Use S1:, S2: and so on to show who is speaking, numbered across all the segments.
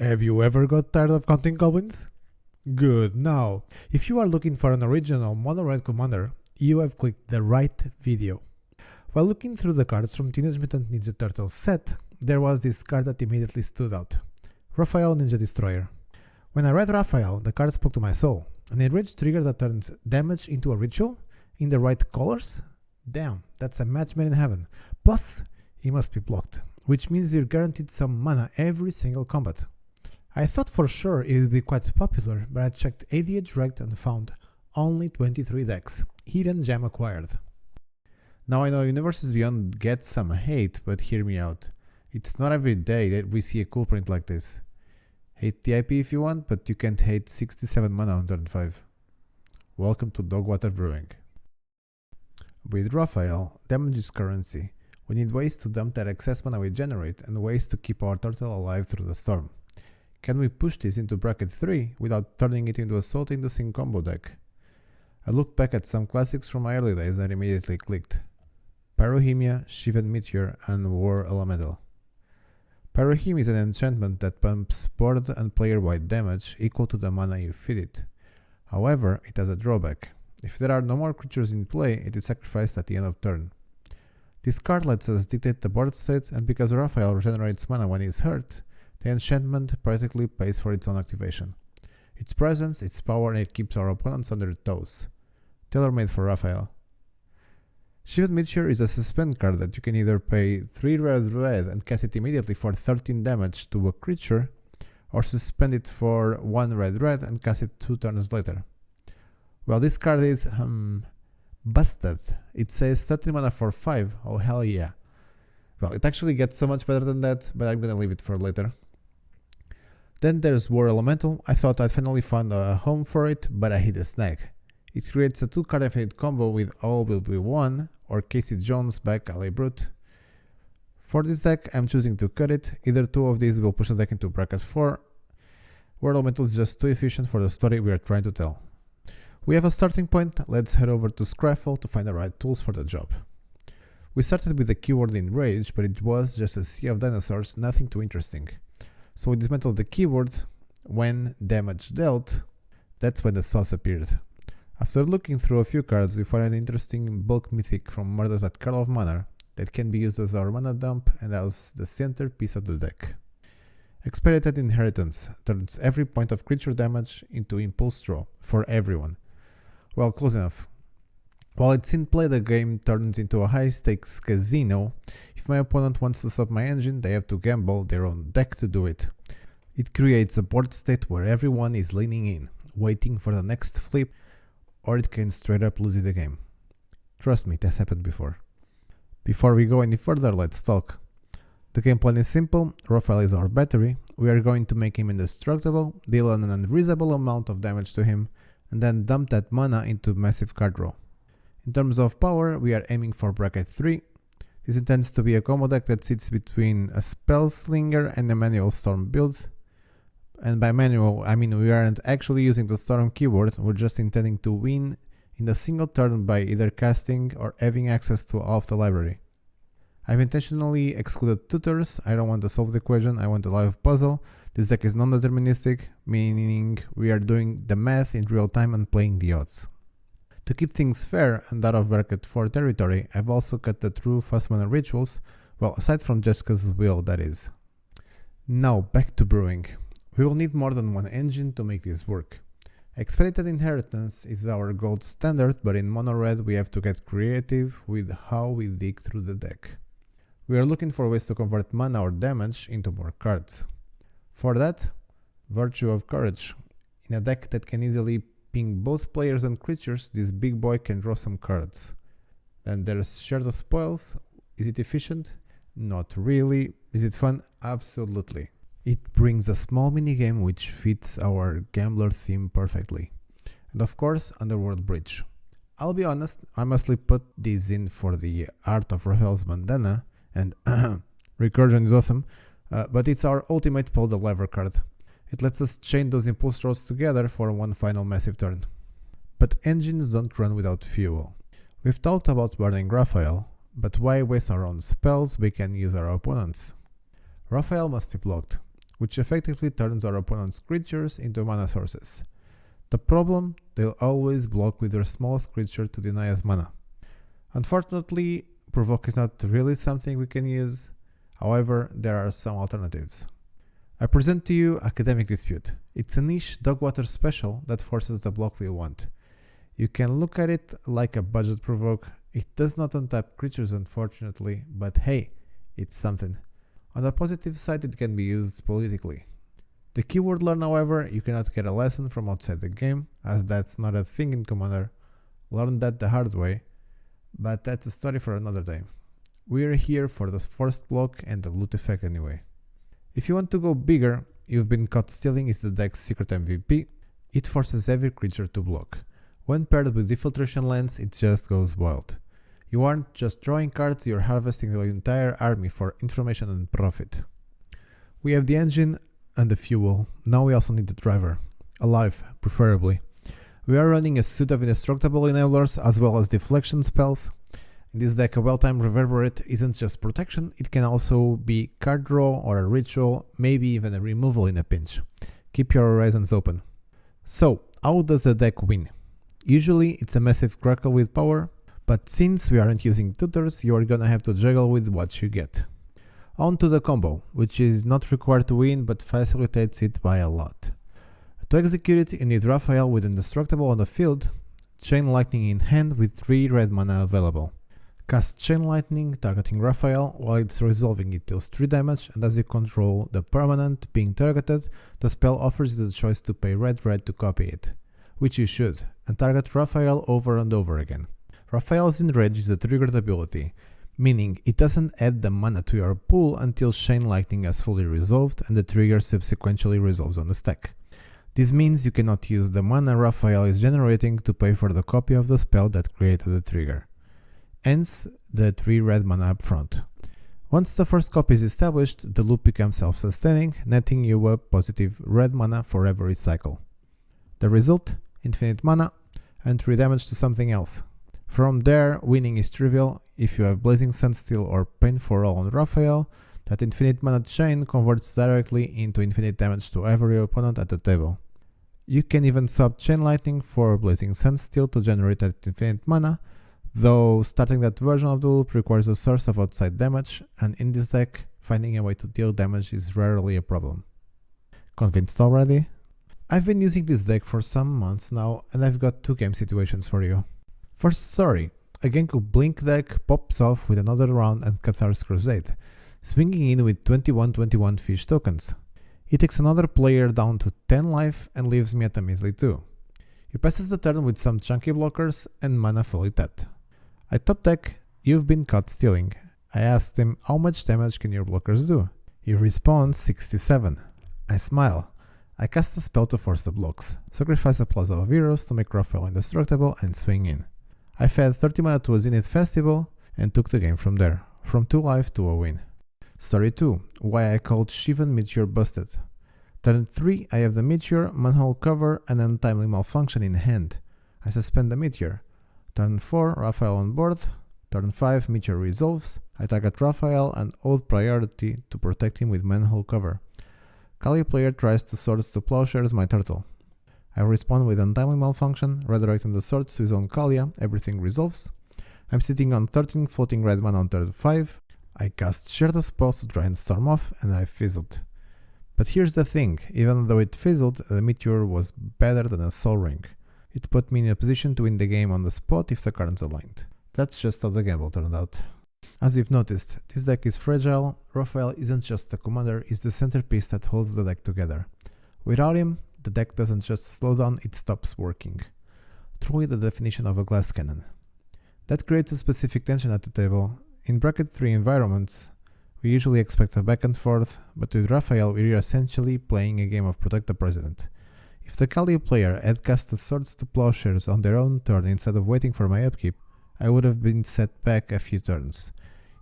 S1: Have you ever got tired of counting goblins? Good, now, if you are looking for an original mono-red commander, you have clicked the right video. While looking through the cards from Teenage Mutant Ninja Turtles set, there was this card that immediately stood out. Raphael Ninja Destroyer. When I read Raphael, the card spoke to my soul. An enraged trigger that turns damage into a ritual in the right colors? Damn, that's a match made in heaven. Plus, he must be blocked, which means you're guaranteed some mana every single combat. I thought for sure it would be quite popular, but I checked EDH Ranked and found only 23 decks. Hidden gem acquired. Now I know Universes Beyond gets some hate, but hear me out. It's not every day that we see a cool print like this. Hate the IP if you want, but you can't hate 67 mana on turn 5. Welcome to Dogwater Brewing. With Raphael, damage is currency. We need ways to dump that excess mana we generate and ways to keep our turtle alive through the storm. Can we push this into bracket 3 without turning it into a salt-inducing combo deck? I looked back at some classics from my early days and immediately clicked. Pyrohemia, Shivan Meteor, and War Elemental. Pyrohemia is an enchantment that pumps board and player-wide damage equal to the mana you feed it. However, it has a drawback. If there are no more creatures in play, it is sacrificed at the end of turn. This card lets us dictate the board state, and because Raphael regenerates mana when he is hurt, the enchantment practically pays for its own activation. Its presence, its power, and it keeps our opponents on their toes. Tailor-made for Raphael. Shivan Meteor is a suspend card that you can either pay 3 red and cast it immediately for 13 damage to a creature, or suspend it for 1 red and cast it 2 turns later. Well, this card is, busted. It says 13 mana for 5, oh hell yeah. Well, it actually gets so much better than that, but I'm gonna leave it for later. Then there's War Elemental. I thought I'd finally found a home for it, but I hit a snag. It creates a 2-card infinite combo with All Will Be One or Casey Jones back LA Brute. For this deck, I'm choosing to cut it. Either 2 of these will push the deck into bracket 4. War Elemental is just too efficient for the story we are trying to tell. We have a starting point. Let's head over to Raphael to find the right tools for the job. We started with the keyword Enrage, but it was just a sea of dinosaurs, nothing too interesting. So we dismantled the keyword. When damage dealt, that's when the sauce appeared. After looking through a few cards, we found an interesting bulk mythic from Murders at Karlov Manor that can be used as our mana dump and as the centerpiece of the deck. Expedited Inheritance turns every point of creature damage into impulse draw for everyone. Well, close enough. While it's in play, the game turns into a high-stakes casino. If my opponent wants to stop my engine, they have to gamble their own deck to do it. It creates a board state where everyone is leaning in, waiting for the next flip, or it can straight up lose the game. Trust me, that's happened before. Before we go any further, let's talk. The game plan is simple. Raphael is our battery. We are going to make him indestructible, deal an unreasonable amount of damage to him, and then dump that mana into massive card draw. In terms of power, we are aiming for bracket 3. This intends to be a combo deck that sits between a Spellslinger and a manual Storm build. And by manual, I mean we aren't actually using the Storm keyword, we're just intending to win in a single turn by either casting or having access to all of the library. I've intentionally excluded tutors. I don't want to solve the equation, I want a live puzzle. This deck is non-deterministic, meaning we are doing the math in real time and playing the odds. To keep things fair and out of bracket 4 territory, I've also cut the true fast mana rituals, well, aside from Jessica's will, that is. Now back to brewing. We will need more than one engine to make this work. Expedited Inheritance is our gold standard, but in mono red we have to get creative with how we dig through the deck. We are looking for ways to convert mana or damage into more cards. For that, Virtue of Courage. In a deck that can easily ping both players and creatures, this big boy can draw some cards. Then there's Share the Spoils. Is it efficient? Not really. Is it fun? Absolutely. It brings a small minigame which fits our gambler theme perfectly. And of course, Underworld Bridge. I'll be honest, I mostly put these in for the art of Raphael's bandana, and recursion is awesome, but it's our ultimate pull the lever card. It lets us chain those impulse draws together for one final massive turn. But engines don't run without fuel. We've talked about burning Raphael, but why waste our own spells? We can use our opponents. Raphael must be blocked. which effectively turns our opponent's creatures into mana sources. The problem? They'll always block with their smallest creature to deny us mana. Unfortunately, Provoke is not really something we can use, however, there are some alternatives. I present to you Academic Dispute. It's a niche Dogwater special that forces the block we want. You can look at it like a budget Provoke. It does not untap creatures unfortunately, but hey, it's something. On the positive side, it can be used politically. The keyword learn, however, you cannot get a lesson from outside the game, as that's not a thing in Commander. Learn that the hard way, but that's a story for another day. We're here for the first block and the loot effect anyway. If you want to go bigger, You've Been Caught Stealing is the deck's secret MVP. It forces every creature to block. When paired with Defiltration Lens, it just goes wild. You aren't just drawing cards, you're harvesting the entire army for information and profit. We have the engine and the fuel, now we also need the driver. Alive, preferably. We are running a suite of indestructible enablers as well as deflection spells. In this deck, a well-timed Reverberate isn't just protection, it can also be card draw or a ritual, maybe even a removal in a pinch. Keep your horizons open. So, how does the deck win? Usually it's a massive crackle with power, but since we aren't using tutors, you are gonna have to juggle with what you get. On to the combo, which is not required to win but facilitates it by a lot. To execute it, you need Raphael with Indestructible on the field, Chain Lightning in hand with 3 red mana available. Cast Chain Lightning, targeting Raphael, while it's resolving it deals 3 damage, and as you control the permanent being targeted, the spell offers you the choice to pay red to copy it, which you should, and target Raphael over and over again. Raphael's Enrage is a triggered ability, meaning it doesn't add the mana to your pool until Chain Lightning has fully resolved and the trigger subsequently resolves on the stack. This means you cannot use the mana Raphael is generating to pay for the copy of the spell that created the trigger. Hence, the 3 red mana up front. Once the first copy is established, the loop becomes self-sustaining, netting you a positive red mana for every cycle. The result? Infinite mana and 3 damage to something else. From there, winning is trivial. If you have Blazing Sunsteel or Pain for All on Raphael, that infinite mana chain converts directly into infinite damage to every opponent at the table. You can even swap Chain Lightning for Blazing Sunsteel to generate that infinite mana, though starting that version of the loop requires a source of outside damage, and in this deck, finding a way to deal damage is rarely a problem. Convinced already? I've been using this deck for some months now, and I've got 2 game situations for you. First story, a Genku Blink deck pops off with another round and Cathar's Crusade, swinging in with 21/21 fish tokens. He takes another player down to 10 life and leaves me at a measly 2. He passes the turn with some chunky blockers and mana fully tapped. I top deck, You've Been Caught Stealing. I asked him how much damage can your blockers do. He responds 67. I smile. I cast a spell to force the blocks, sacrifice a Plaza of Heroes to make Raphael indestructible and swing in. I fed 30 mana to a Zenith Festival and took the game from there, from 2 life to a win. Story 2, why I called Shivan Meteor busted. Turn 3, I have the Meteor, Manhole Cover and Untimely Malfunction in hand. I suspend the Meteor. Turn 4, Raphael on board. Turn 5, Meteor resolves. I target Raphael and hold priority to protect him with Manhole Cover. Kali player tries to Swords to Plowshares my turtle. I respond with Untimely Malfunction, redirecting the swords to his own Kalia, everything resolves. I'm sitting on 13 floating red mana on turn 5. I cast Share the Spells to try and storm off, and I fizzled. But here's the thing, even though it fizzled, the Meteor was better than a Soul Ring. It put me in a position to win the game on the spot if the cards aligned. That's just how the gamble turned out. As you've noticed, this deck is fragile. Raphael isn't just a commander, he's the centerpiece that holds the deck together. Without him, the deck doesn't just slow down, it stops working. Truly the definition of a glass cannon. That creates a specific tension at the table. In bracket 3 environments, we usually expect a back and forth, but with Raphael we're essentially playing a game of Protect the President. If the Kali player had cast the Swords to Plowshares on their own turn instead of waiting for my upkeep, I would have been set back a few turns.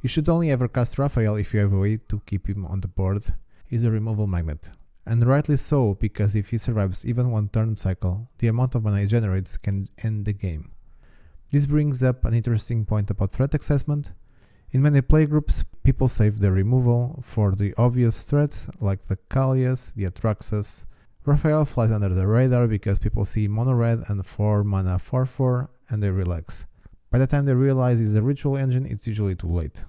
S1: You should only ever cast Raphael if you have a way to keep him on the board. He's a removal magnet. And rightly so, because if he survives even 1 turn cycle, the amount of mana he generates can end the game. This brings up an interesting point about threat assessment. In many playgroups, people save the removal for the obvious threats like the Kalias, the Atraxas. Raphael flies under the radar because people see mono red and 4 mana 4/4 and they relax. By the time they realize it's a ritual engine, it's usually too late.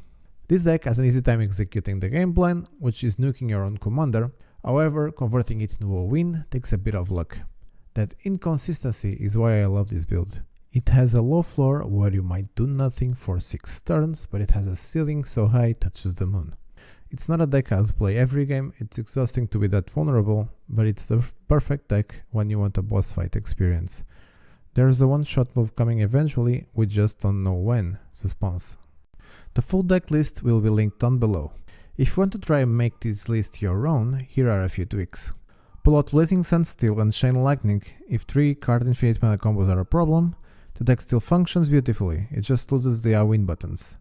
S1: This deck has an easy time executing the game plan, which is nuking your own commander. However, converting it into a win takes a bit of luck. That inconsistency is why I love this build. It has a low floor where you might do nothing for 6 turns, but it has a ceiling so high it touches the moon. It's not a deck I'll play every game, it's exhausting to be that vulnerable, but it's the perfect deck when you want a boss fight experience. There's a one-shot move coming eventually, we just don't know when. Suspense. The full deck list will be linked down below. If you want to try and make this list your own, here are a few tweaks. Pull out Blazing Sunsteel and Chain Lightning if 3 card infinite mana combos are a problem. The deck still functions beautifully, it just loses the win buttons.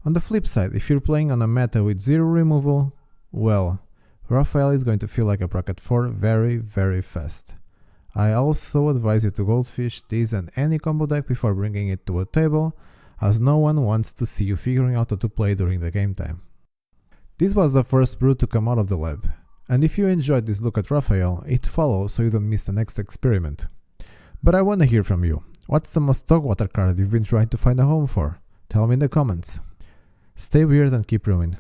S1: On the flip side, if you're playing on a meta with 0 removal, well, Raphael is going to feel like a bracket 4 very fast. I also advise you to goldfish this and any combo deck before bringing it to a table, as no one wants to see you figuring out how to play during the game time. This was the first brew to come out of the lab, and if you enjoyed this look at Raphael, hit follow so you don't miss the next experiment. But I wanna hear from you. What's the most Dogwater card you've been trying to find a home for? Tell me in the comments. Stay weird and keep brewing.